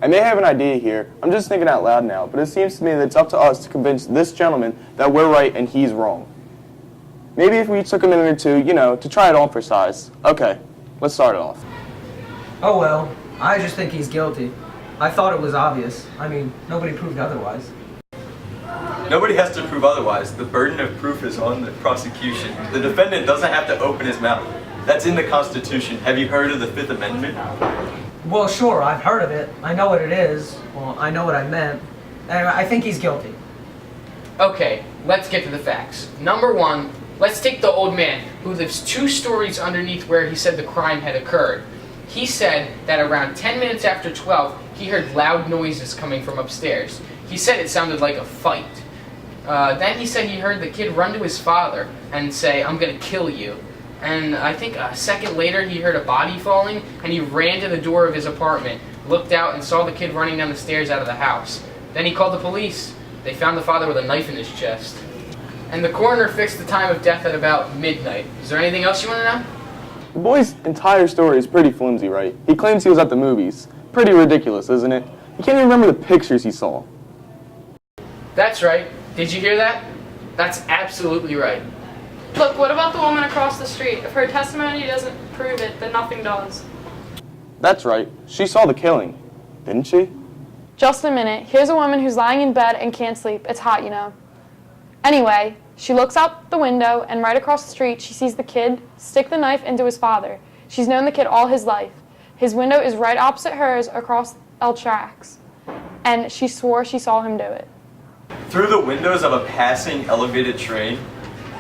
may have an idea here. I'm just thinking out loud now, but it seems to me that it's up to us to convince this gentleman that we're right and he's wrong. Maybe if we took a minute or two, to try it on for size. Okay, let's start it off. Oh well, I just think he's guilty. I thought it was obvious. I mean, nobody proved otherwise. Nobody has to prove otherwise. The burden of proof is on the prosecution. The defendant doesn't have to open his mouth. That's in the Constitution. Have you heard of the Fifth Amendment? Well, sure, I've heard of it. I know what it is. Well, I know what I meant. I think he's guilty. Okay, let's get to the facts. Number one, let's take the old man who lives 2 stories underneath where he said the crime had occurred. He said that around 10 minutes after 12, he heard loud noises coming from upstairs. He said it sounded like a fight. Then he said he heard the kid run to his father and say, "I'm gonna kill you." And I think a second later he heard a body falling and he ran to the door of his apartment, looked out and saw the kid running down the stairs out of the house. Then he called the police. They found the father with a knife in his chest. And the coroner fixed the time of death at about midnight. Is there anything else you want to know? The boy's entire story is pretty flimsy, right? He claims he was at the movies. Pretty ridiculous, isn't it? He can't even remember the pictures he saw. That's right. Did you hear that? That's absolutely right. Look, what about the woman across the street? If her testimony doesn't prove it, then nothing does. That's right. She saw the killing, didn't she? Just a minute. Here's a woman who's lying in bed and can't sleep. It's hot, Anyway, she looks out the window, and right across the street, she sees the kid stick the knife into his father. She's known the kid all his life. His window is right opposite hers across L tracks, and she swore she saw him do it. Through the windows of a passing elevated train,